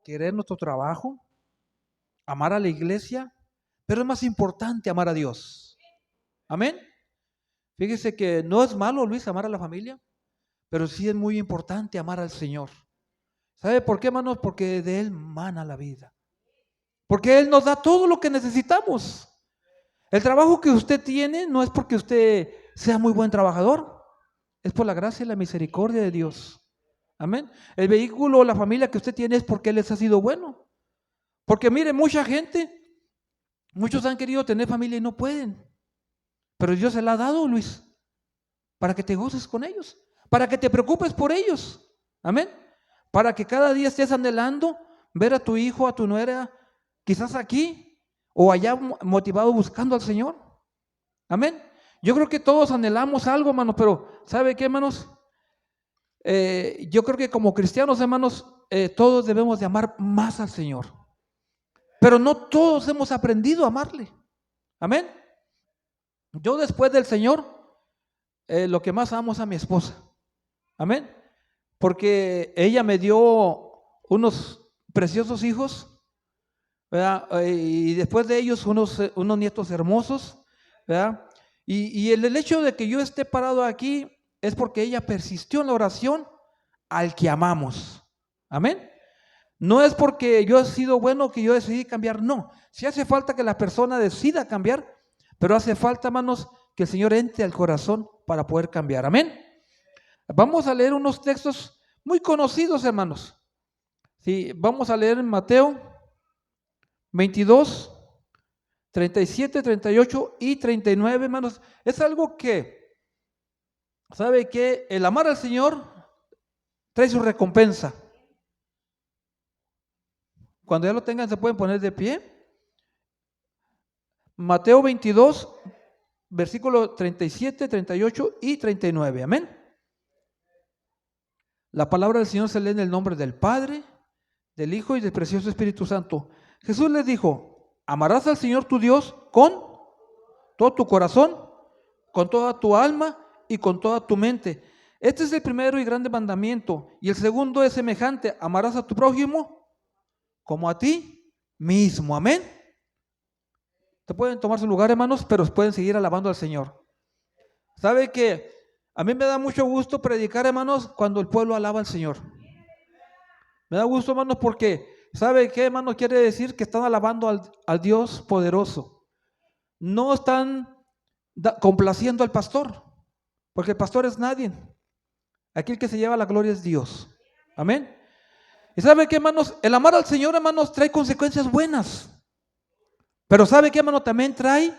querer nuestro trabajo, amar a la iglesia, pero es más importante amar a Dios. Amén. Fíjese que no es malo, Luis, amar a la familia, pero sí es muy importante amar al Señor. ¿Sabe por qué, hermanos? Porque de Él mana la vida. Porque Él nos da todo lo que necesitamos. El trabajo que usted tiene no es porque usted sea muy buen trabajador, es por la gracia y la misericordia de Dios. Amén. El vehículo o la familia que usted tiene es porque Él les ha sido bueno. Porque mire, mucha gente, muchos han querido tener familia y no pueden. Pero Dios se la ha dado, Luis, para que te goces con ellos, para que te preocupes por ellos. Amén. Para que cada día estés anhelando ver a tu hijo, a tu nuera, quizás aquí o allá motivado buscando al Señor. Amén. Yo creo que todos anhelamos algo, hermanos, pero ¿sabe qué, hermanos? Yo creo que como cristianos, hermanos, todos debemos de amar más al Señor. Pero no todos hemos aprendido a amarle. Amén. Yo después del Señor, lo que más amo es a mi esposa. Amén. Porque ella me dio unos preciosos hijos, ¿verdad? Y después de ellos unos nietos hermosos, ¿verdad? Y el hecho de que yo esté parado aquí es porque ella persistió en la oración al que amamos. Amén. No es porque yo he sido bueno que yo decidí cambiar, no. Si hace falta que la persona decida cambiar, pero hace falta, hermanos, que el Señor entre al corazón para poder cambiar. Amén. Vamos a leer unos textos muy conocidos, hermanos. Sí, vamos a leer en Mateo 22, 37, 38 y 39, hermanos. Es algo que, ¿sabe qué? El amar al Señor trae su recompensa. Cuando ya lo tengan, se pueden poner de pie. Mateo 22, versículos 37, 38 y 39. Amén. La palabra del Señor se lee en el nombre del Padre, del Hijo y del precioso Espíritu Santo. Jesús les dijo: amarás al Señor tu Dios con todo tu corazón, con toda tu alma y con toda tu mente. Este es el primero y grande mandamiento. Y el segundo es semejante: amarás a tu prójimo como a ti mismo. Amén. Te pueden tomar su lugar, hermanos, pero pueden seguir alabando al Señor. ¿Sabe que a mí me da mucho gusto predicar, hermanos, cuando el pueblo alaba al Señor? Me da gusto, hermanos, porque ¿sabe qué, hermanos? Quiere decir que están alabando al Dios poderoso. No están complaciendo al pastor, porque el pastor es nadie. Aquí el que se lleva la gloria es Dios. Amén. Y ¿sabe qué, hermanos? El amar al Señor, hermanos, trae consecuencias buenas. Pero ¿sabe qué, hermano? También trae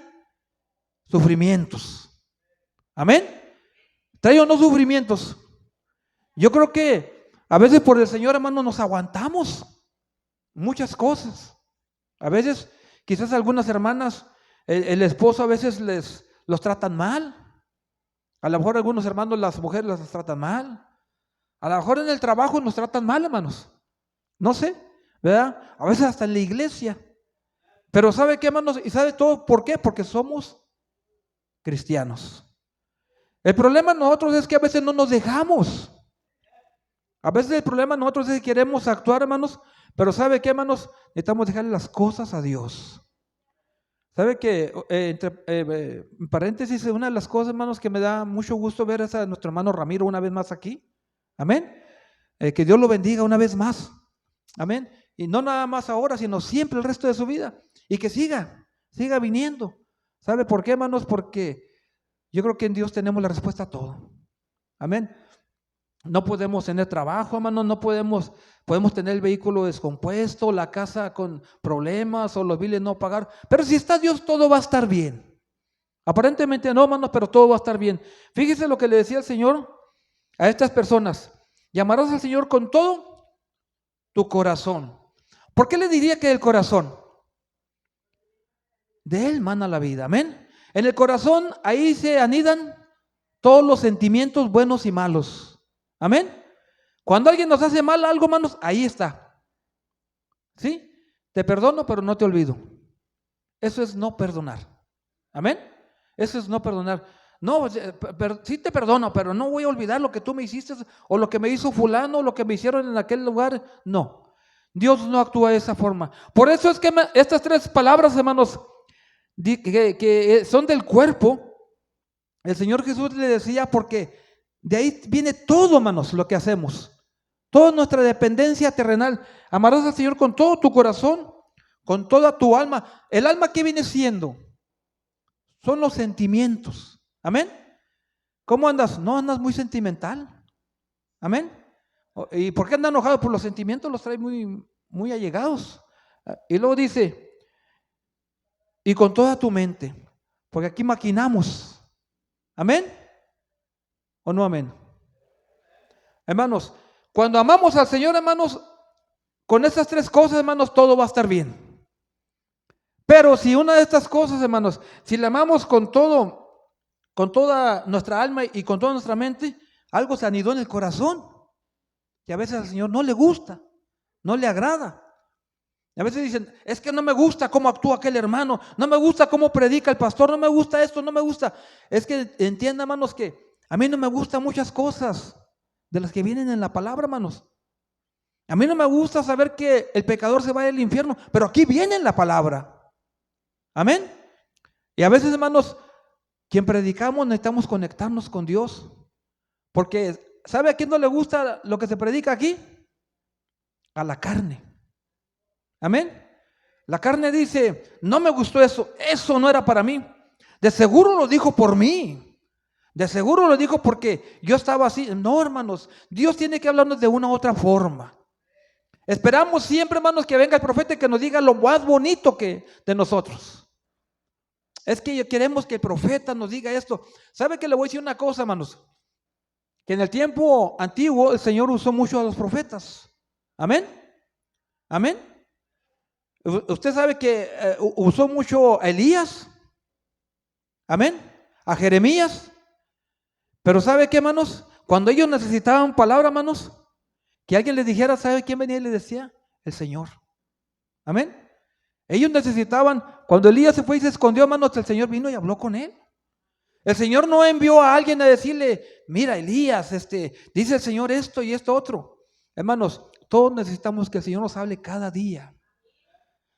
sufrimientos. Amén. Trae o no sufrimientos. Yo creo que a veces por el Señor, hermano, nos aguantamos muchas cosas. A veces, quizás algunas hermanas, el esposo a veces los tratan mal. A lo mejor algunos hermanos, las mujeres las tratan mal. A lo mejor en el trabajo nos tratan mal, hermanos. No sé, ¿verdad? A veces hasta en la iglesia. Pero ¿sabe qué, hermanos? ¿Y sabe todo por qué? Porque somos cristianos. El problema nosotros es que a veces no nos dejamos. A veces el problema nosotros es que queremos actuar, hermanos, pero ¿sabe qué, hermanos? Necesitamos dejarle las cosas a Dios. ¿Sabe que, en paréntesis, una de las cosas, hermanos, que me da mucho gusto ver es a nuestro hermano Ramiro una vez más aquí? Amén. Que Dios lo bendiga una vez más. Amén. Y no nada más ahora, sino siempre el resto de su vida. Y que siga viniendo. ¿Sabe por qué, hermanos? Porque yo creo que en Dios tenemos la respuesta a todo. Amén. No podemos tener trabajo, hermanos, no podemos tener el vehículo descompuesto, la casa con problemas o los biles no pagar. Pero si está Dios, todo va a estar bien. Aparentemente no, hermanos, pero todo va a estar bien. Fíjese lo que le decía el Señor a estas personas: llamarás al Señor con todo tu corazón. ¿Por qué le diría que el corazón? De Él mana la vida, amén. En el corazón, ahí se anidan todos los sentimientos buenos y malos, amén. Cuando alguien nos hace mal algo, hermanos, ahí está. ¿Sí? Te perdono, pero no te olvido. Eso es no perdonar, amén. Eso es no perdonar. No, sí te perdono, pero no voy a olvidar lo que tú me hiciste o lo que me hizo fulano o lo que me hicieron en aquel lugar. No. Dios no actúa de esa forma. Por eso es que estas tres palabras, hermanos, que son del cuerpo, el Señor Jesús le decía, porque de ahí viene todo, hermanos, lo que hacemos. Toda nuestra dependencia terrenal. Amarás al Señor con todo tu corazón, con toda tu alma. ¿El alma qué viene siendo? Son los sentimientos. Amén. ¿Cómo andas? ¿No andas muy sentimental? Amén. ¿Y por qué anda enojado? Por los sentimientos los trae muy allegados. Y luego dice, y con toda tu mente, porque aquí maquinamos. Amén. ¿O no amén? Hermanos, cuando amamos al Señor, hermanos, con estas tres cosas, hermanos, todo va a estar bien. Pero si una de estas cosas, hermanos, si la amamos con todo, con toda nuestra alma y con toda nuestra mente, algo se anidó en el corazón. Que a veces al Señor no le gusta, no le agrada. Y a veces dicen, es que no me gusta cómo actúa aquel hermano, no me gusta cómo predica el pastor, no me gusta esto, no me gusta. Es que entiendan, hermanos, que a mí no me gustan muchas cosas de las que vienen en la palabra, hermanos. A mí no me gusta saber que el pecador se va al infierno, pero aquí viene en la palabra. Amén. Y a veces, hermanos, quien predicamos necesitamos conectarnos con Dios, porque ¿sabe a quién no le gusta lo que se predica aquí? A la carne. Amén. La carne dice, no me gustó eso, eso no era para mí. De seguro lo dijo por mí. De seguro lo dijo porque yo estaba así. No, hermanos, Dios tiene que hablarnos de una u otra forma. Esperamos siempre, hermanos, que venga el profeta y que nos diga lo más bonito que de nosotros. Es que queremos que el profeta nos diga esto. ¿Sabe que le voy a decir una cosa, hermanos? Que en el tiempo antiguo el Señor usó mucho a los profetas. Amén. Amén. Usted sabe que usó mucho a Elías. Amén. A Jeremías. Pero ¿sabe qué, hermanos? Cuando ellos necesitaban palabra, hermanos, que alguien les dijera, ¿sabe quién venía y les decía? El Señor. Amén. Ellos necesitaban, cuando Elías se fue y se escondió, hermanos, el Señor vino y habló con él. El Señor no envió a alguien a decirle, mira, Elías, dice el Señor esto y esto otro. Hermanos, todos necesitamos que el Señor nos hable cada día.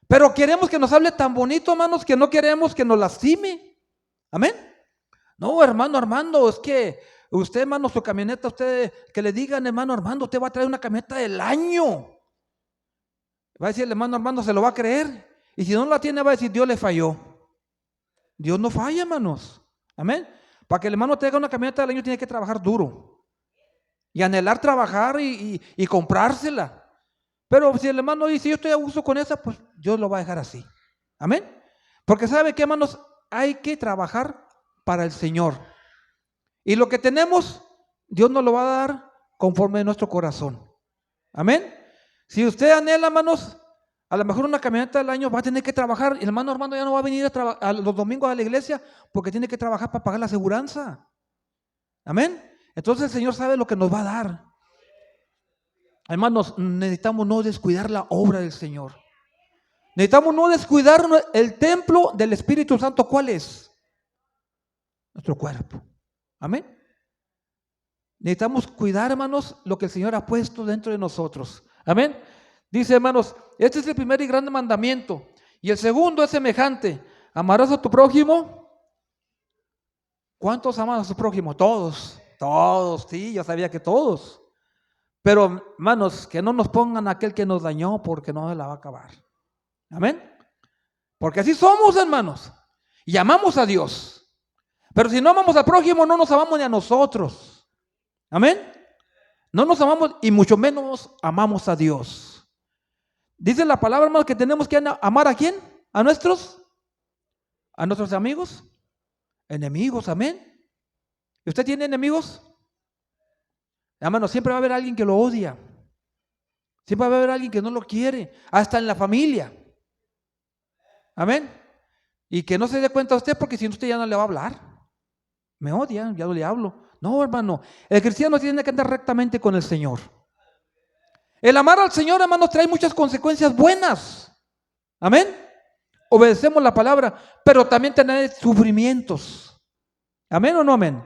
Pero queremos que nos hable tan bonito, hermanos, que no queremos que nos lastime. Amén. No, hermano Armando, es que usted, hermano, su camioneta, usted, que le digan, hermano Armando, usted va a traer una camioneta del año. Va a decir el hermano Armando, se lo va a creer. Y si no la tiene, va a decir, Dios le falló. Dios no falla, hermanos. Amén. Para que el hermano tenga una camioneta del año tiene que trabajar duro y anhelar trabajar y comprársela. Pero si el hermano dice yo estoy a gusto con esa, pues Dios lo va a dejar así. Amén. Porque sabe que, hermanos, hay que trabajar para el Señor. Y lo que tenemos, Dios nos lo va a dar conforme a nuestro corazón. Amén. Si usted anhela, hermanos, a lo mejor una camioneta del año va a tener que trabajar. Y el hermano Armando ya no va a venir a los domingos a la iglesia porque tiene que trabajar para pagar la aseguranza. Amén. Entonces el Señor sabe lo que nos va a dar. Hermanos, necesitamos no descuidar la obra del Señor. Necesitamos no descuidar el templo del Espíritu Santo. ¿Cuál es? Nuestro cuerpo. Amén. Necesitamos cuidar, hermanos, lo que el Señor ha puesto dentro de nosotros. Amén. Dice, hermanos, este es el primer y grande mandamiento. Y el segundo es semejante. Amarás a tu prójimo. ¿Cuántos aman a su prójimo? Todos. Todos, sí, yo sabía que todos. Pero, hermanos, que no nos pongan aquel que nos dañó porque no se la va a acabar. Amén. Porque así somos, hermanos. Y amamos a Dios. Pero si no amamos al prójimo, no nos amamos ni a nosotros. Amén. No nos amamos y mucho menos amamos a Dios. Dice la palabra, hermanos, que tenemos que amar ¿a quién? ¿A nuestros amigos? Enemigos, amén. ¿Y usted tiene enemigos? Hermanos, siempre va a haber alguien que lo odia. Siempre va a haber alguien que no lo quiere. Hasta en la familia. Amén. Y que no se dé cuenta usted porque si no usted ya no le va a hablar. Me odia, ya no le hablo. No, hermano, el cristiano tiene que andar rectamente con el Señor. El amar al Señor, hermanos, trae muchas consecuencias buenas. Amén. Obedecemos la palabra, pero también tener sufrimientos. Amén o no amén.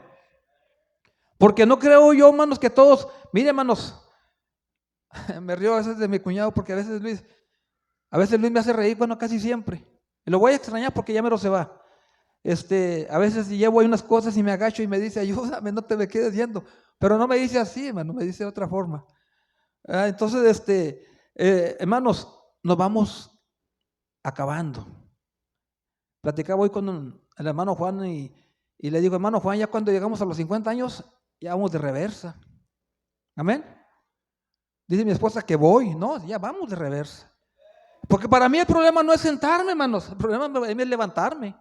Porque no creo yo, hermanos, que todos, mire, hermanos, Me río a veces de mi cuñado porque a veces Luis me hace reír, bueno, casi siempre. Y lo voy a extrañar porque ya mero se va. A veces llevo ahí unas cosas y me agacho y me dice, ayúdame, no te me quedes viendo. Pero no me dice así, hermano, me dice de otra forma. Entonces, hermanos, nos vamos acabando. Platicaba hoy con el hermano Juan y le digo, hermano Juan, ya cuando llegamos a los 50 años, ya vamos de reversa. Amén. Dice mi esposa que voy, no, ya vamos de reversa. Porque para mí el problema no es sentarme, hermanos, el problema es levantarme.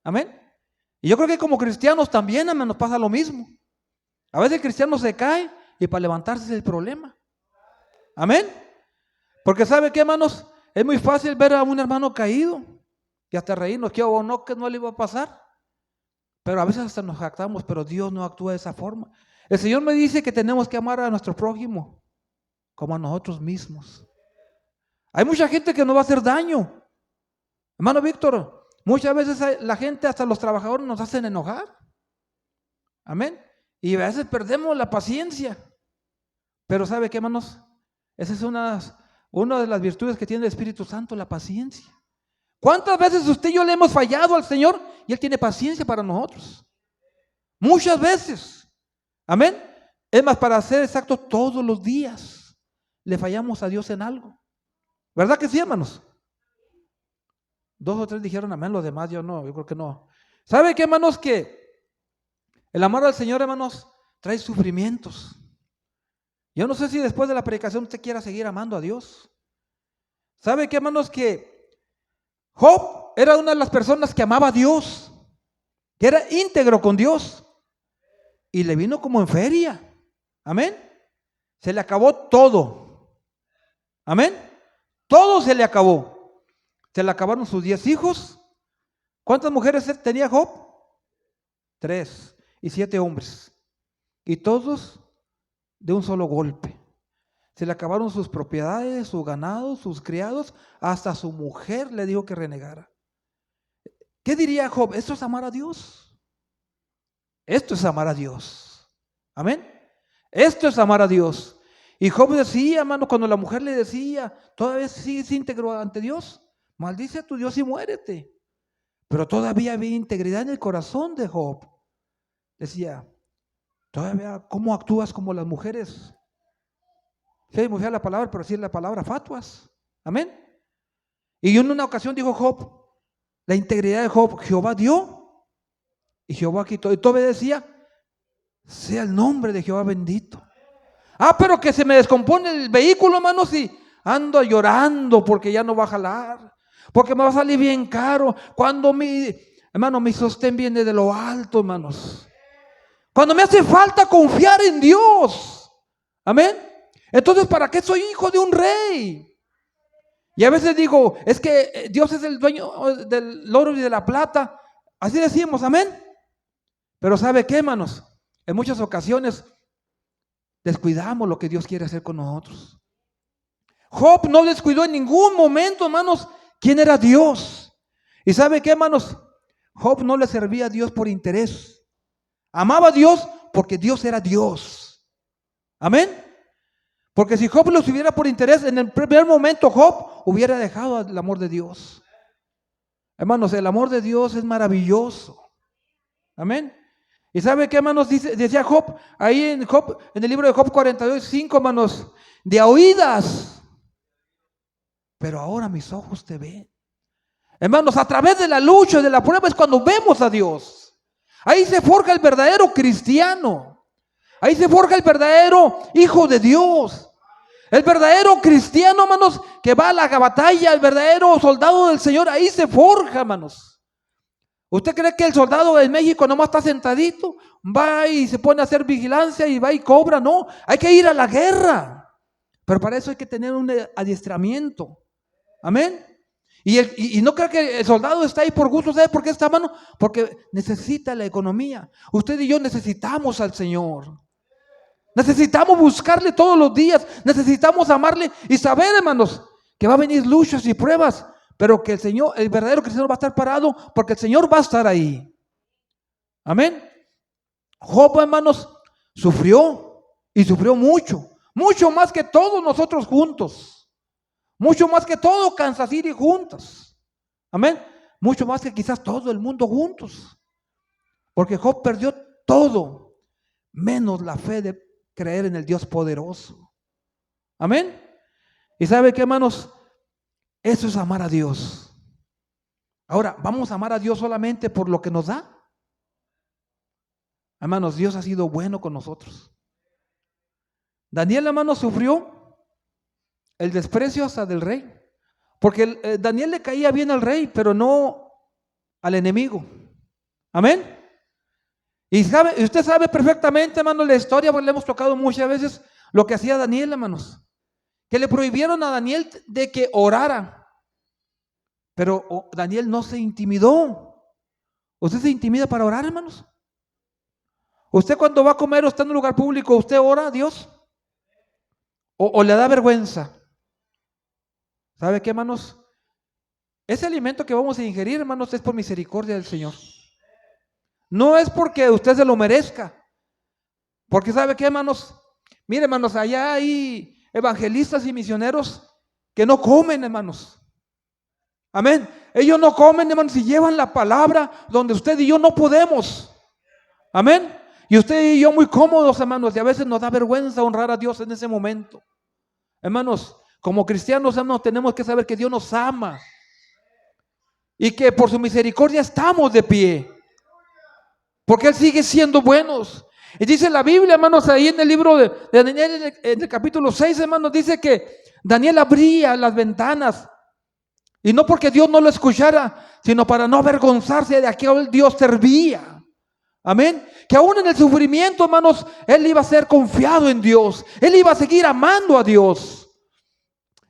Amén. Y yo creo que como cristianos también, hermanos, pasa lo mismo. A veces el cristiano se cae y para levantarse es el problema. Amén. Porque ¿sabe qué, hermanos? Es muy fácil ver a un hermano caído y hasta reírnos, que o no, que no le iba a pasar. Pero a veces hasta nos jactamos, pero Dios no actúa de esa forma. El Señor me dice que tenemos que amar a nuestro prójimo como a nosotros mismos. Hay mucha gente que nos va a hacer daño. Hermano Víctor, muchas veces la gente, hasta los trabajadores, nos hacen enojar. Amén. Y a veces perdemos la paciencia. Pero ¿sabe qué, hermanos? Esa es una de las virtudes que tiene el Espíritu Santo, la paciencia. ¿Cuántas veces usted y yo le hemos fallado al Señor y Él tiene paciencia para nosotros? Muchas veces. Amén. Es más, para ser exacto, todos los días le fallamos a Dios en algo. ¿Verdad que sí, hermanos? 2 o 3 dijeron amén, los demás yo no, yo creo que no. ¿Sabe qué, hermanos? Que el amor al Señor, hermanos, trae sufrimientos. Yo no sé si después de la predicación usted quiera seguir amando a Dios. ¿Sabe qué, hermanos? Que Job era una de las personas que amaba a Dios, que era íntegro con Dios, y le vino como en feria. Amén. Se le acabó todo. Amén. Todo se le acabó. Se le acabaron sus 10 hijos. ¿Cuántas mujeres tenía Job? 3 y 7 hombres. Y todos de un solo golpe. Se le acabaron sus propiedades, su ganado, sus criados, hasta su mujer le dijo que renegara. ¿Qué diría Job? ¿Esto es amar a Dios? Esto es amar a Dios. Amén. Esto es amar a Dios. Y Job decía, hermano, cuando la mujer le decía, todavía sigues íntegro ante Dios, maldice a tu Dios y muérete. Pero todavía había integridad en el corazón de Job. Decía, todavía, ¿cómo actúas como las mujeres? Sí, muy fea la palabra, pero sí es la palabra fatuas. Amén. Y en una ocasión dijo Job, la integridad de Job, Jehová dio y Jehová quitó. Y todavía decía, sea el nombre de Jehová bendito. Pero que se me descompone el vehículo, hermanos, y ando llorando porque ya no va a jalar, porque me va a salir bien caro. Cuando mi sostén viene de lo alto, hermanos. Cuando me hace falta confiar en Dios. Amén. Entonces, ¿para qué soy hijo de un rey? Y a veces digo, es que Dios es el dueño del oro y de la plata. Así decimos, amén. Pero ¿sabe qué, hermanos? En muchas ocasiones descuidamos lo que Dios quiere hacer con nosotros. Job no descuidó en ningún momento, hermanos, quién era Dios. ¿Y sabe qué, hermanos? Job no le servía a Dios por interés. Amaba a Dios porque Dios era Dios. Amén. Porque si Job lo tuviera por interés, en el primer momento Job hubiera dejado el amor de Dios. Hermanos, el amor de Dios es maravilloso. Amén. ¿Y sabe qué, hermanos? Decía Job, ahí en el libro de Job 42:5, hermanos, de oídas, pero ahora mis ojos te ven. Hermanos, a través de la lucha, de la prueba, es cuando vemos a Dios. Ahí se forja el verdadero cristiano. Ahí se forja el verdadero hijo de Dios. El verdadero cristiano, hermanos, que va a la batalla, el verdadero soldado del Señor, ahí se forja, hermanos. ¿Usted cree que el soldado de México nomás está sentadito? Va y se pone a hacer vigilancia y va y cobra. No, hay que ir a la guerra. Pero para eso hay que tener un adiestramiento. Amén. Y no creo que el soldado está ahí por gusto. ¿Sabe por qué está, hermano? Porque necesita la economía. Usted y yo necesitamos al Señor. Necesitamos buscarle todos los días. Necesitamos amarle y saber, hermanos, que va a venir luchas y pruebas, pero que el Señor, el verdadero cristiano, va a estar parado porque el Señor va a estar ahí. Amén. Job, hermanos, sufrió y sufrió mucho Mucho más que todos nosotros juntos. Mucho más que todo Kansas City juntos. Amén. Mucho más que quizás todo el mundo juntos. Porque Job perdió todo, menos la fe de creer en el Dios poderoso. Amén. ¿Y sabe qué, hermanos? Eso es amar a Dios. Ahora, ¿vamos a amar a Dios solamente por lo que nos da? Hermanos, Dios ha sido bueno con nosotros. Daniel, hermanos, sufrió el desprecio hasta del rey. Porque Daniel le caía bien al rey, pero no al enemigo. Amén. Y usted sabe perfectamente, hermanos, la historia, porque le hemos tocado muchas veces lo que hacía Daniel, hermanos. Que le prohibieron a Daniel de que orara. Pero Daniel no se intimidó. ¿Usted se intimida para orar, hermanos? ¿Usted cuando va a comer o está en un lugar público, usted ora a Dios? ¿O le da vergüenza? ¿Sabe qué, hermanos? Ese alimento que vamos a ingerir, hermanos, es por misericordia del Señor. No es porque usted se lo merezca. Porque ¿sabe qué, hermanos? Mire, hermanos, allá hay evangelistas y misioneros que no comen, hermanos. Amén. Ellos no comen, hermanos, y llevan la palabra donde usted y yo no podemos. Amén. Y usted y yo muy cómodos, hermanos, y a veces nos da vergüenza honrar a Dios en ese momento. Hermanos, como cristianos, hermanos, tenemos que saber que Dios nos ama y que por su misericordia estamos de pie, porque Él sigue siendo buenos. Y dice la Biblia, hermanos, ahí en el libro de Daniel, en el capítulo 6, hermanos, dice que Daniel abría las ventanas, y no porque Dios no lo escuchara, sino para no avergonzarse de a qué Dios servía. Amén. Que aún en el sufrimiento, hermanos, él iba a ser confiado en Dios. Él iba a seguir amando a Dios.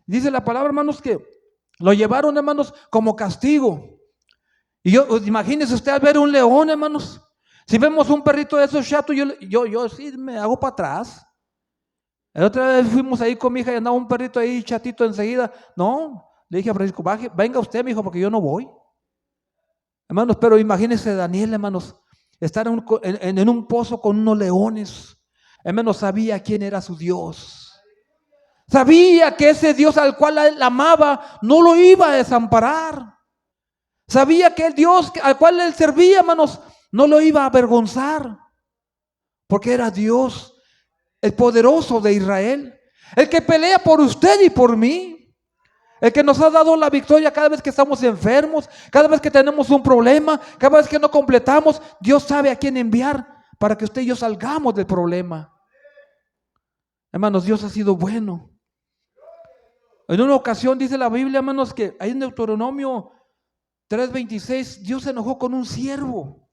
Dice la palabra, hermanos, que lo llevaron, hermanos, como castigo. Y imagínese usted al ver un león, hermanos. Si vemos un perrito de esos chatos, yo sí me hago para atrás. La otra vez fuimos ahí con mi hija y andaba un perrito ahí chatito enseguida. No, le dije a Francisco, venga usted, mi hijo, porque yo no voy. Hermanos, pero imagínese Daniel, hermanos, estar en un pozo con unos leones. Hermanos, sabía quién era su Dios. Sabía que ese Dios al cual él amaba no lo iba a desamparar. Sabía que el Dios al cual él servía, hermanos, no lo iba a avergonzar. Porque era Dios, el poderoso de Israel, el que pelea por usted y por mí. El que nos ha dado la victoria cada vez que estamos enfermos, cada vez que tenemos un problema, cada vez que no completamos. Dios sabe a quién enviar para que usted y yo salgamos del problema. Hermanos, Dios ha sido bueno. En una ocasión dice la Biblia, hermanos, que ahí en Deuteronomio 3:26, Dios se enojó con un siervo.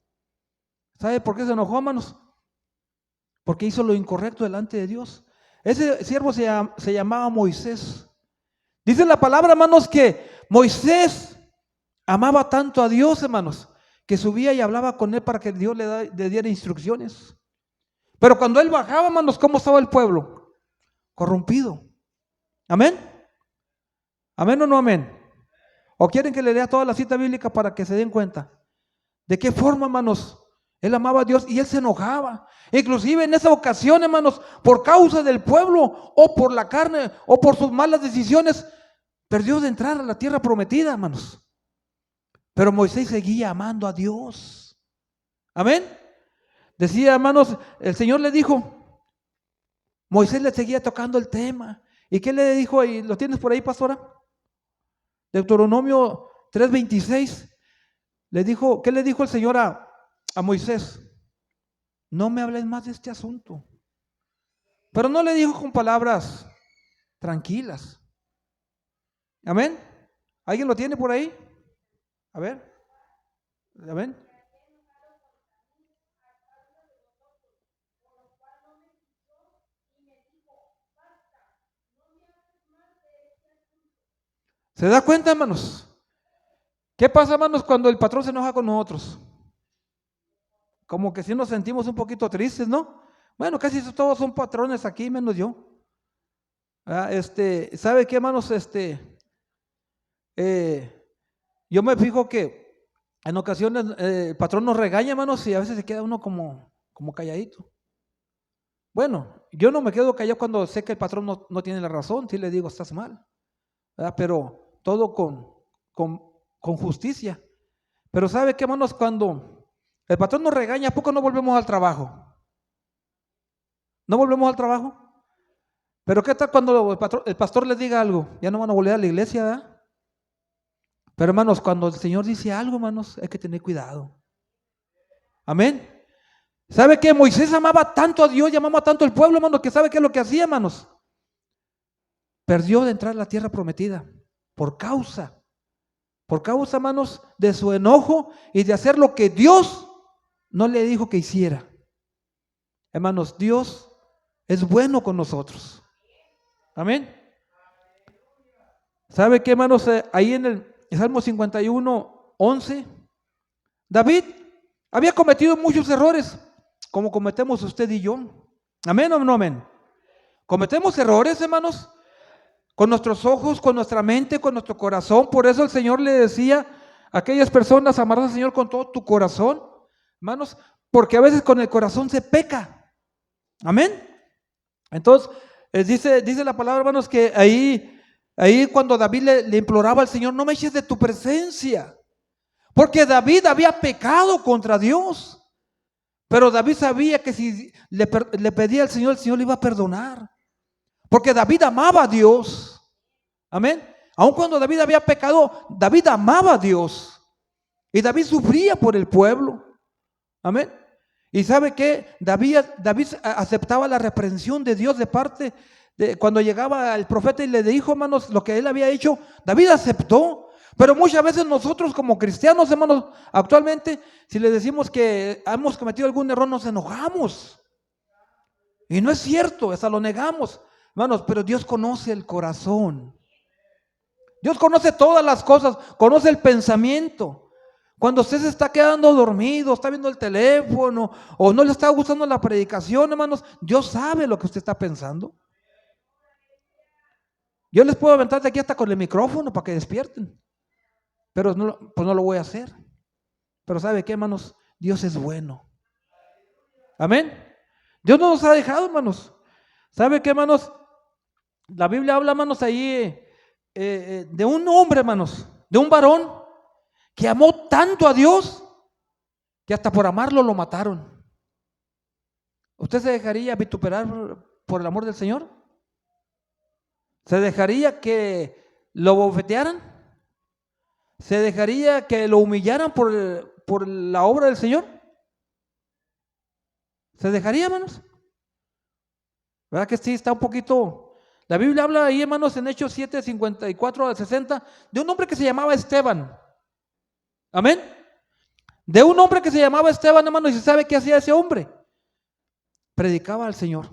¿Sabe por qué se enojó, hermanos? Porque hizo lo incorrecto delante de Dios. Ese siervo se llamaba Moisés. Dice la palabra, hermanos, que Moisés amaba tanto a Dios, hermanos, que subía y hablaba con él para que Dios le diera instrucciones. Pero cuando él bajaba, hermanos, ¿cómo estaba el pueblo? Corrompido. ¿Amén? ¿Amén o no amén? ¿O quieren que le lea toda la cita bíblica para que se den cuenta? ¿De qué forma, hermanos? Él amaba a Dios y él se enojaba. Inclusive en esa ocasión, hermanos, por causa del pueblo o por la carne o por sus malas decisiones, perdió de entrar a la tierra prometida, hermanos. Pero Moisés seguía amando a Dios. Amén. Decía, hermanos, el Señor le dijo, Moisés le seguía tocando el tema. ¿Y qué le dijo ahí? ¿Lo tienes por ahí, pastora? Deuteronomio 3:26. ¿Qué le dijo el Señor a Moisés? No me hables más de este asunto. Pero no le dijo con palabras tranquilas. Amén. ¿Alguien lo tiene por ahí? A ver. Amén. ¿Se da cuenta, hermanos? ¿Qué pasa, hermanos, cuando el patrón se enoja con nosotros? Como que sí nos sentimos un poquito tristes, ¿no? Bueno, casi todos son patrones aquí, menos yo. ¿Sabe qué, hermanos? Yo me fijo que en ocasiones el patrón nos regaña, hermanos, y a veces se queda uno como calladito. Bueno, yo no me quedo callado cuando sé que el patrón no tiene la razón, sí le digo, estás mal, ¿verdad? Pero todo con justicia. Pero ¿sabe qué, hermanos? Cuando el patrón nos regaña, ¿a poco no volvemos al trabajo? ¿No volvemos al trabajo? Pero ¿qué tal cuando el pastor les diga algo? Ya no van a volver a la iglesia, ¿verdad? Pero hermanos, cuando el Señor dice algo, hermanos, hay que tener cuidado. Amén. ¿Sabe qué? Moisés amaba tanto a Dios, amaba tanto al pueblo, hermanos, que ¿sabe qué es lo que hacía, hermanos? Perdió de entrar a la tierra prometida por causa, hermanos, de su enojo y de hacer lo que Dios no le dijo que hiciera. Hermanos, Dios es bueno con nosotros. Amén. ¿Sabe qué, hermanos? Ahí en el Salmo 51, 11, David había cometido muchos errores, como cometemos usted y yo. Amén o no amén. Cometemos errores, hermanos, con nuestros ojos, con nuestra mente, con nuestro corazón. Por eso el Señor le decía a aquellas personas: amarás al Señor con todo tu corazón, hermanos, porque a veces con el corazón se peca. Amén. Entonces, dice la palabra, hermanos, que ahí cuando David le imploraba al Señor: no me eches de tu presencia, porque David había pecado contra Dios. Pero David sabía que si le pedía al Señor, el Señor le iba a perdonar, porque David amaba a Dios. Amén. Aun cuando David había pecado, David amaba a Dios, y David sufría por el pueblo. Amén. Y ¿sabe qué? David aceptaba la reprensión de Dios de parte de cuando llegaba el profeta y le dijo, hermanos, lo que él había hecho. David aceptó. Pero muchas veces nosotros como cristianos, hermanos, actualmente, si le decimos que hemos cometido algún error, nos enojamos. Y no es cierto, hasta lo negamos. Hermanos, pero Dios conoce el corazón. Dios conoce todas las cosas, conoce el pensamiento. Cuando usted se está quedando dormido, está viendo el teléfono o no le está gustando la predicación, hermanos, Dios sabe lo que usted está pensando. Yo les puedo aventar de aquí hasta con el micrófono para que despierten, pero pues no lo voy a hacer. Pero ¿sabe qué, hermanos? Dios es bueno. Amén. Dios no nos ha dejado, hermanos. ¿Sabe qué, hermanos? La Biblia habla, hermanos, ahí de un hombre, hermanos, de un varón que amó tanto a Dios que hasta por amarlo lo mataron. ¿Usted se dejaría vituperar por el amor del Señor? ¿Se dejaría que lo bofetearan? ¿Se dejaría que lo humillaran por la obra del Señor? ¿Se dejaría, hermanos? ¿Verdad que sí? Está un poquito. La Biblia habla ahí, hermanos, en Hechos 7, 54 al 60, de un hombre que se llamaba Esteban. Amén. De un hombre que se llamaba Esteban, hermanos, y se sabe qué hacía ese hombre. Predicaba al Señor.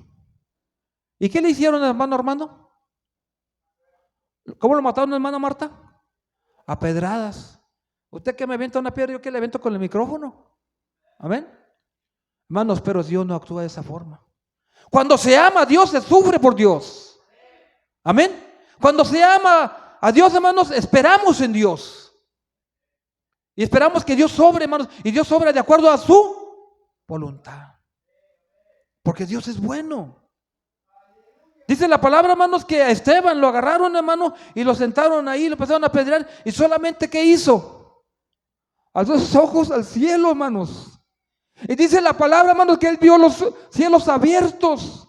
¿Y qué le hicieron, hermano Armando? ¿Cómo lo mataron, hermana Marta? A pedradas. Usted que me avienta una piedra, yo que le aviento con el micrófono. Amén. Hermanos, pero Dios no actúa de esa forma. Cuando se ama a Dios, se sufre por Dios. Amén. Cuando se ama a Dios, hermanos, esperamos en Dios. Y esperamos que Dios sobre, hermanos, y Dios sobre de acuerdo a su voluntad. Porque Dios es bueno. Dice la palabra, hermanos, que a Esteban lo agarraron, hermano, y lo sentaron ahí, lo empezaron a apedrear. Y solamente, ¿qué hizo? Alzó sus ojos al cielo, hermanos. Y dice la palabra, hermanos, que él vio los cielos abiertos,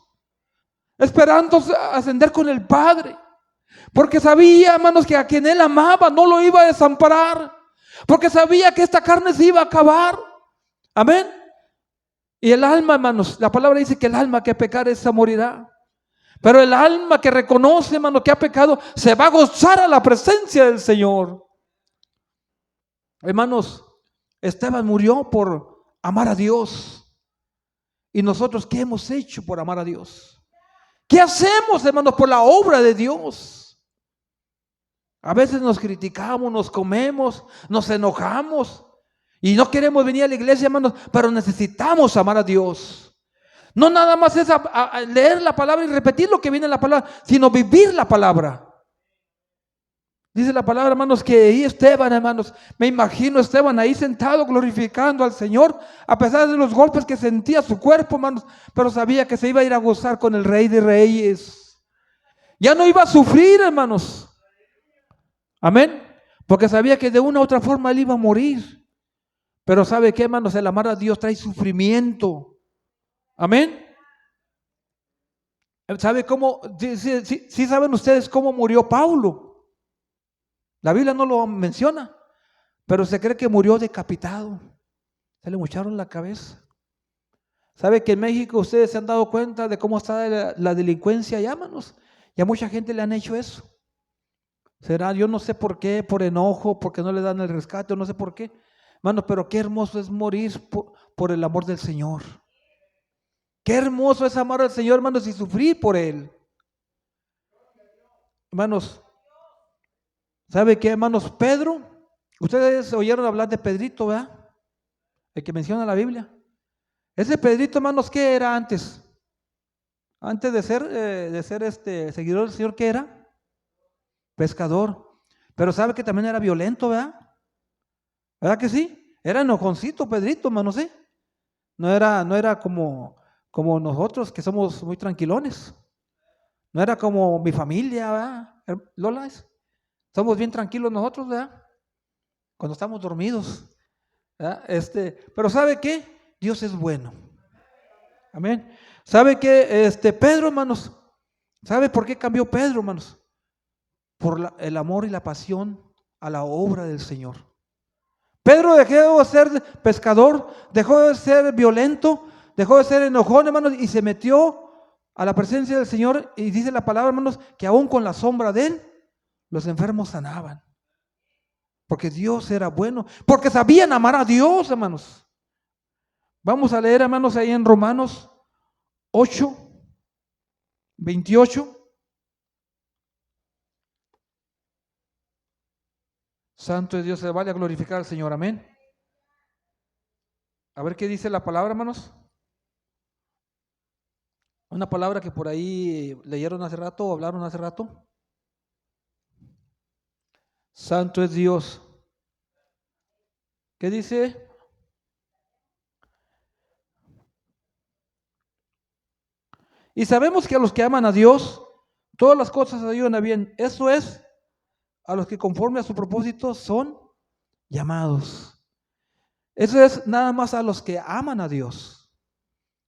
esperando ascender con el Padre. Porque sabía, hermanos, que a quien él amaba no lo iba a desamparar. Porque sabía que esta carne se iba a acabar. Amén. Y el alma, hermanos, la palabra dice que el alma que pecar esa morirá. Pero el alma que reconoce, hermano, que ha pecado, se va a gozar a la presencia del Señor. Hermanos, Esteban murió por amar a Dios. ¿Y nosotros qué hemos hecho por amar a Dios? ¿Qué hacemos, hermanos, por la obra de Dios? A veces nos criticamos, nos comemos, nos enojamos y no queremos venir a la iglesia, hermanos, pero necesitamos amar a Dios. No nada más es a leer la palabra y repetir lo que viene en la palabra, sino vivir la palabra. Dice la palabra, hermanos, que ahí Esteban, hermanos, me imagino Esteban ahí sentado glorificando al Señor, a pesar de los golpes que sentía su cuerpo, hermanos, pero sabía que se iba a ir a gozar con el Rey de Reyes. Ya no iba a sufrir, hermanos. Amén. Porque sabía que de una u otra forma él iba a morir. Pero ¿sabe qué, hermanos? El amar a Dios trae sufrimiento. Amén. ¿Sabe cómo? Sí saben ustedes cómo murió Pablo. La Biblia no lo menciona, pero se cree que murió decapitado. Se le mocharon la cabeza. ¿Sabe que en México ustedes se han dado cuenta de cómo está la delincuencia allá, hermanos? Y a mucha gente le han hecho eso. Será, yo no sé por qué, por enojo, porque no le dan el rescate, no sé por qué. Hermanos, pero qué hermoso es morir por el amor del Señor. Qué hermoso es amar al Señor, hermanos, y sufrir por Él. Hermanos, ¿sabe qué, hermanos? Pedro, ustedes oyeron hablar de Pedrito, ¿verdad? El que menciona la Biblia. Ese Pedrito, hermanos, ¿qué era antes? Antes de ser seguidor del Señor, ¿qué era? Pescador. Pero ¿sabe que también era violento, verdad? ¿Verdad que sí? Era enojoncito Pedrito, hermanos, ¿sí? No era como nosotros, que somos muy tranquilones. No era como mi familia, ¿verdad? Lola, somos bien tranquilos nosotros, ¿verdad? Cuando estamos dormidos, ¿verdad? Pero ¿sabe qué? Dios es bueno. Amén. ¿Sabe qué? Pedro, hermanos, ¿sabe por qué cambió Pedro, hermanos? Por el amor y la pasión a la obra del Señor. Pedro dejó de ser pescador, dejó de ser violento, dejó de ser enojón, hermanos, y se metió a la presencia del Señor. Y dice la palabra, hermanos, que aún con la sombra de Él, los enfermos sanaban. Porque Dios era bueno, porque sabían amar a Dios, hermanos. Vamos a leer, hermanos, ahí en Romanos 8, 28. Santo es Dios, se vale a glorificar al Señor, amén. A ver qué dice la palabra, hermanos. Una palabra que por ahí leyeron hace rato o hablaron hace rato. Santo es Dios. ¿Qué dice? Y sabemos que a los que aman a Dios, todas las cosas ayudan a bien. Eso es, a los que conforme a su propósito son llamados. Eso es nada más a los que aman a Dios.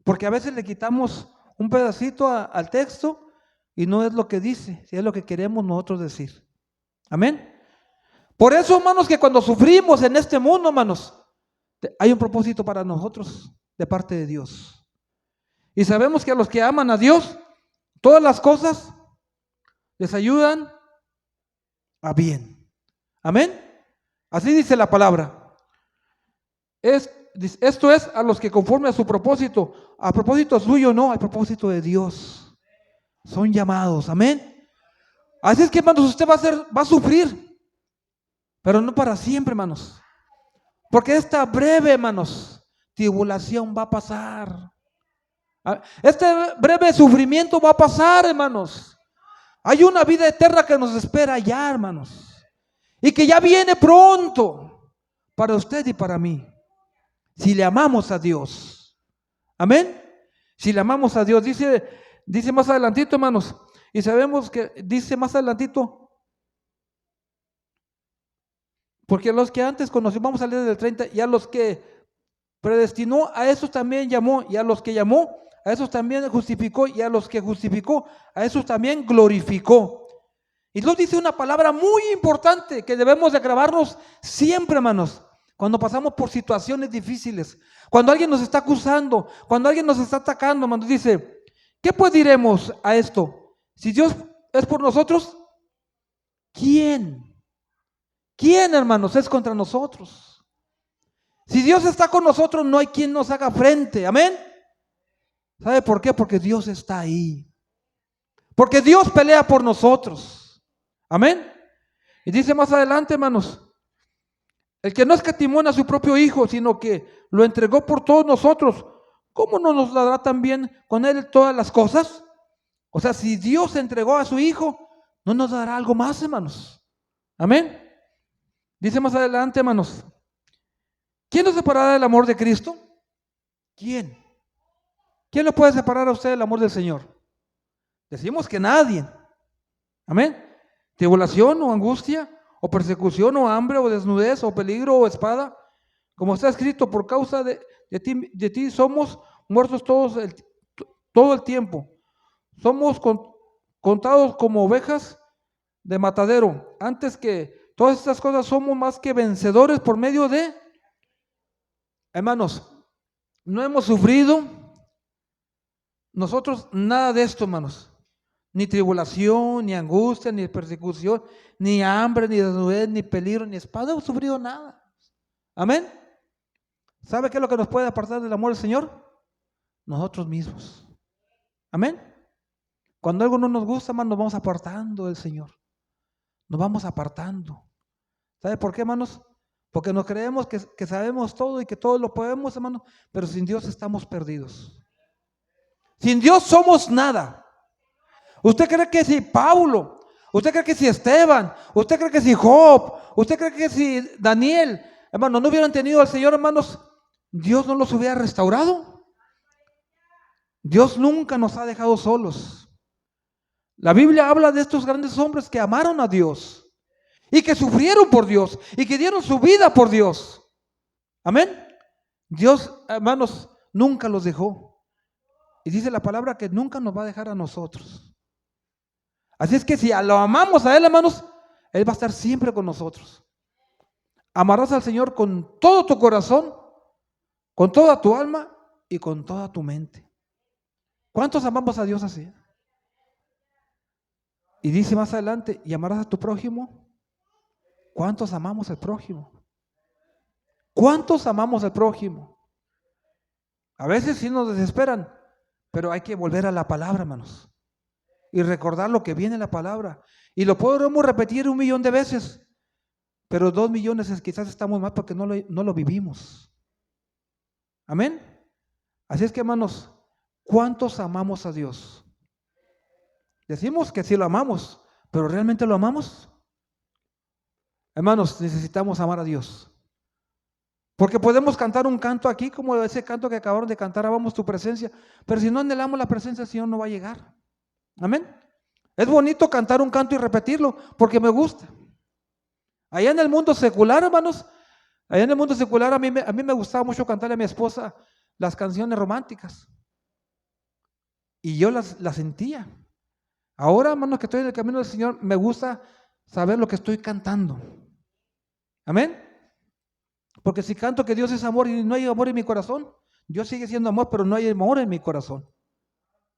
Porque a veces le quitamos un pedacito al texto y no es lo que dice, si es lo que queremos nosotros decir. Amén. Por eso, hermanos, que cuando sufrimos en este mundo, hermanos, hay un propósito para nosotros de parte de Dios. Y sabemos que a los que aman a Dios, todas las cosas les ayudan a bien. Amén. Así dice la palabra. Esto es a los que conforme a su propósito, a propósito suyo no, al propósito de Dios, son llamados. Amén. Así es que, hermanos, usted va a sufrir, pero no para siempre, hermanos. Porque esta breve, hermanos, tribulación va a pasar. Este breve sufrimiento va a pasar, hermanos. Hay una vida eterna que nos espera allá, hermanos. Y que ya viene pronto para usted y para mí. Si le amamos a Dios. Amén. Si le amamos a Dios. Dice más adelantito, hermanos. Y sabemos que dice más adelantito. Porque a los que antes conoció, vamos a leer del 30, y a los que predestinó, a esos también llamó. Y a los que llamó, a esos también justificó, y a los que justificó, a esos también glorificó. Y nos dice una palabra muy importante que debemos de grabarnos siempre, hermanos, cuando pasamos por situaciones difíciles, cuando alguien nos está acusando, cuando alguien nos está atacando, hermanos, dice, ¿qué pues diremos a esto? Si Dios es por nosotros, ¿quién, hermanos, es contra nosotros? Si Dios está con nosotros, no hay quien nos haga frente. Amén. ¿Sabe por qué? Porque Dios está ahí. Porque Dios pelea por nosotros. Amén. Y dice más adelante, hermanos, el que no escatimó a su propio Hijo, sino que lo entregó por todos nosotros, ¿cómo no nos dará también con Él todas las cosas? O sea, si Dios entregó a su Hijo, ¿no nos dará algo más, hermanos? Amén. Dice más adelante, hermanos, ¿quién nos separará del amor de Cristo? ¿Quién? ¿Quién lo puede separar a usted del amor del Señor? Decimos que nadie. Amén. Tribulación o angustia, o persecución o hambre, o desnudez, o peligro, o espada. Como está escrito, por causa de ti somos muertos todo el tiempo. Somos contados como ovejas de matadero. Antes que todas estas cosas somos más que vencedores por medio de... Hermanos, no hemos sufrido nosotros nada de esto, hermanos. Ni tribulación, ni angustia, ni persecución, ni hambre, ni desnudez, ni peligro, ni espada. No hemos sufrido nada. Amén. ¿Sabe qué es lo que nos puede apartar del amor del Señor? Nosotros mismos. Amén. Cuando algo no nos gusta, hermanos, nos vamos apartando del Señor. Nos vamos apartando. ¿Sabe por qué, hermanos? Porque nos creemos que sabemos todo y que todo lo podemos, hermanos, pero sin Dios estamos perdidos. Sin Dios somos nada. ¿Usted cree que si Pablo, usted cree que si Esteban, usted cree que si Job, usted cree que si Daniel, hermanos, no hubieran tenido al Señor, hermanos, Dios no los hubiera restaurado? Dios nunca nos ha dejado solos. La Biblia habla de estos grandes hombres que amaron a Dios y que sufrieron por Dios y que dieron su vida por Dios. Amén. Dios, hermanos, nunca los dejó. Y dice la palabra que nunca nos va a dejar a nosotros. Así es que si lo amamos a Él, hermanos, Él va a estar siempre con nosotros. Amarás al Señor con todo tu corazón, con toda tu alma y con toda tu mente. ¿Cuántos amamos a Dios así? Y dice más adelante, ¿y amarás a tu prójimo? ¿Cuántos amamos al prójimo? ¿Cuántos amamos al prójimo? A veces sí nos desesperan, pero hay que volver a la palabra, hermanos, y recordar lo que viene en la palabra. Y lo podemos repetir 1,000,000 de veces, pero 2,000,000 quizás estamos mal porque no lo vivimos. Amén. Así es que, hermanos, ¿cuántos amamos a Dios? Decimos que sí lo amamos, pero ¿realmente lo amamos? Hermanos, necesitamos amar a Dios. Porque podemos cantar un canto aquí, como ese canto que acabaron de cantar, amamos tu presencia, pero si no anhelamos la presencia del Señor no va a llegar. Amén. Es bonito cantar un canto y repetirlo, porque me gusta. Allá en el mundo secular, hermanos, allá en el mundo secular a mí me gustaba mucho cantarle a mi esposa las canciones románticas. Y yo las sentía. Ahora, hermanos, que estoy en el camino del Señor, me gusta saber lo que estoy cantando. Amén. Porque si canto que Dios es amor y no hay amor en mi corazón, Dios sigue siendo amor, pero no hay amor en mi corazón.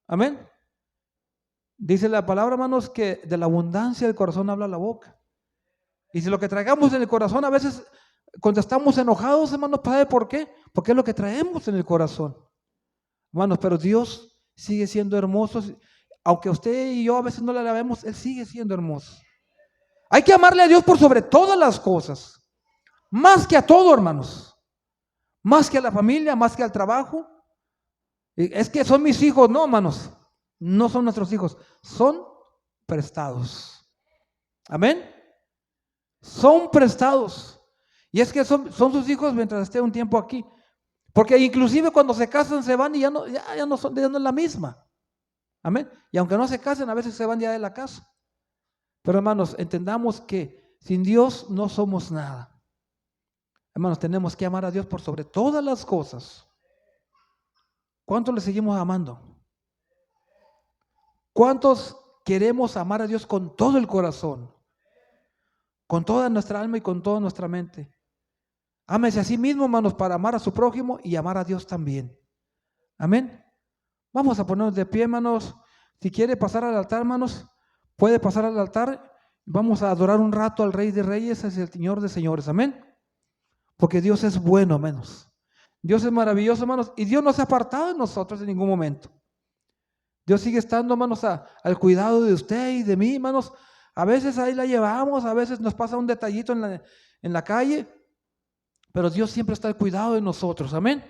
Amén. Dice la palabra, hermanos, que de la abundancia del corazón habla la boca. Y si lo que traigamos en el corazón, a veces cuando estamos enojados, hermanos, ¿sabe por qué? Porque es lo que traemos en el corazón. Hermanos, pero Dios sigue siendo hermoso. Aunque usted y yo a veces no le vemos, Él sigue siendo hermoso. Hay que amarle a Dios por sobre todas las cosas. Más que a todo, hermanos. Más que a la familia, más que al trabajo. Es que son mis hijos. No, hermanos. No son nuestros hijos. Son prestados. Amén. Son prestados. Y es que son sus hijos mientras esté un tiempo aquí. Porque inclusive cuando se casan se van y ya no es la misma. Amén. Y aunque no se casen, a veces se van ya de la casa. Pero hermanos, entendamos que sin Dios no somos nada. Hermanos, tenemos que amar a Dios por sobre todas las cosas. ¿Cuántos le seguimos amando? ¿Cuántos queremos amar a Dios con todo el corazón? Con toda nuestra alma y con toda nuestra mente. Ámese a sí mismo, hermanos, para amar a su prójimo y amar a Dios también. Amén. Vamos a ponernos de pie, hermanos. Si quiere pasar al altar, hermanos, puede pasar al altar. Vamos a adorar un rato al Rey de Reyes, es el Señor de Señores. Amén. Porque Dios es bueno, hermanos. Dios es maravilloso, hermanos. Y Dios no se ha apartado de nosotros en ningún momento. Dios sigue estando, hermanos, al cuidado de usted y de mí, hermanos. A veces ahí la llevamos, a veces nos pasa un detallito en la calle. Pero Dios siempre está al cuidado de nosotros. Amén.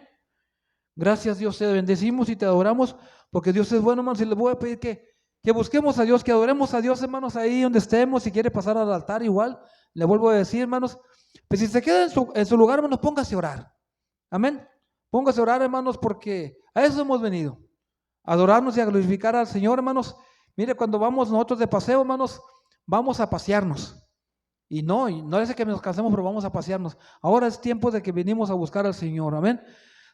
Gracias, Dios, te bendecimos y te adoramos. Porque Dios es bueno, hermanos. Y les voy a pedir que busquemos a Dios, que adoremos a Dios, hermanos, ahí donde estemos. Si quiere pasar al altar, igual. le vuelvo a decir, hermanos, pues si se queda en su lugar, hermanos, póngase a orar. Amén. Póngase a orar, hermanos, porque a eso hemos venido. A adorarnos y a glorificar al Señor, hermanos. Mire, cuando vamos nosotros de paseo, hermanos, vamos a pasearnos. Y no es que nos cansemos, pero vamos a pasearnos. Ahora es tiempo de que venimos a buscar al Señor. Amén.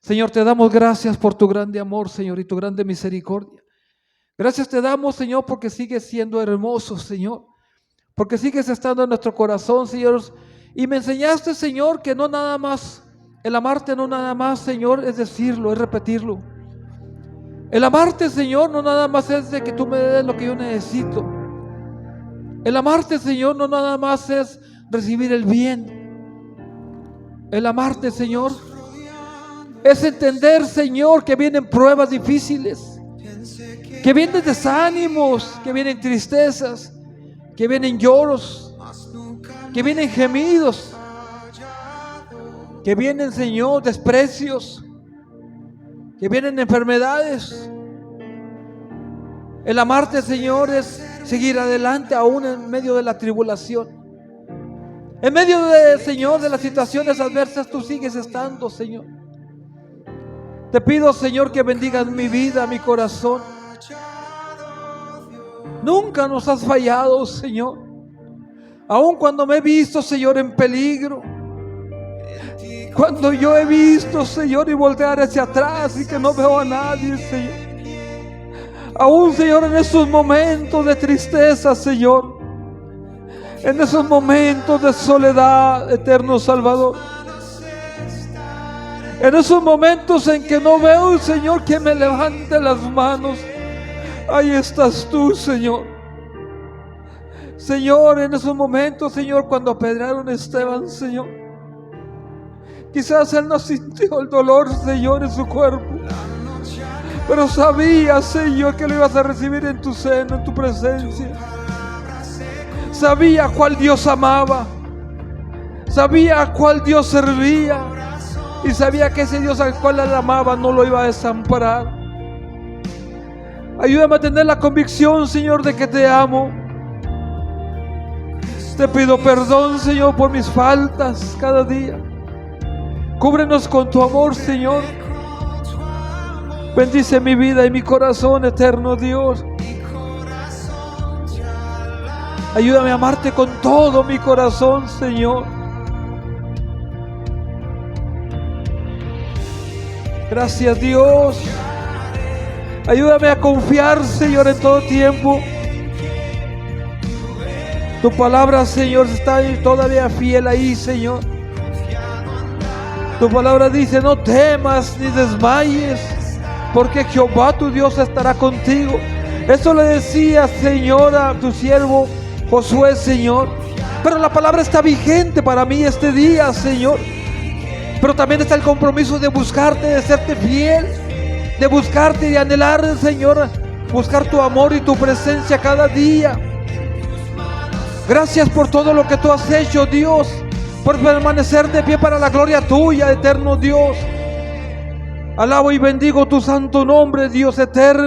Señor, te damos gracias por tu grande amor, Señor, y tu grande misericordia. Gracias te damos, Señor, porque sigues siendo hermoso, Señor. Porque sigues estando en nuestro corazón, Señor. Y me enseñaste, Señor, que no nada más, el amarte no nada más, Señor, es decirlo, es repetirlo. El amarte, Señor, no nada más es de que tú me des lo que yo necesito. El amarte, Señor, no nada más es recibir el bien. El amarte, Señor, es entender, Señor, que vienen pruebas difíciles, que vienen desánimos, que vienen tristezas, que vienen lloros, que vienen gemidos, que vienen, Señor, desprecios, que vienen enfermedades. El amarte, Señor, es seguir adelante aún en medio de la tribulación. En medio de, Señor, de las situaciones adversas, tú sigues estando, Señor. Te pido, Señor, que bendigas mi vida, mi corazón. Nunca nos has fallado, Señor. Aun cuando me he visto, Señor, en peligro. Cuando yo he visto, Señor, y voltear hacia atrás y que no veo a nadie, Señor. Aún, Señor, en esos momentos de tristeza, Señor, en esos momentos de soledad, eterno Salvador, en esos momentos en que no veo, Señor, que me levante las manos, ahí estás tú, Señor. Señor, en esos momentos, Señor, cuando apedrearon a Esteban, Señor, quizás él no sintió el dolor, Señor, en su cuerpo, pero sabía, Señor, que lo ibas a recibir en tu seno, en tu presencia. Sabía cuál Dios amaba, sabía a cuál Dios servía, y sabía que ese Dios al cual él amaba no lo iba a desamparar. Ayúdame a tener la convicción, Señor, de que te amo. Te pido perdón, Señor, por mis faltas cada día. Cúbrenos con tu amor, Señor. Bendice mi vida y mi corazón, eterno Dios. Ayúdame a amarte con todo mi corazón, Señor. Gracias, Dios. Ayúdame a confiar, Señor, en todo tiempo. Tu palabra, Señor, está todavía fiel ahí, Señor. Tu palabra dice: no temas ni desmayes, porque Jehová tu Dios estará contigo. Eso le decía, Señor, a tu siervo Josué, Señor. Pero la palabra está vigente para mí este día, Señor. Pero también está el compromiso de buscarte, de serte fiel, de buscarte y de anhelar, Señor, buscar tu amor y tu presencia cada día. Gracias por todo lo que tú has hecho, Dios, por permanecer de pie para la gloria tuya, eterno Dios. Alabo y bendigo tu santo nombre, Dios eterno.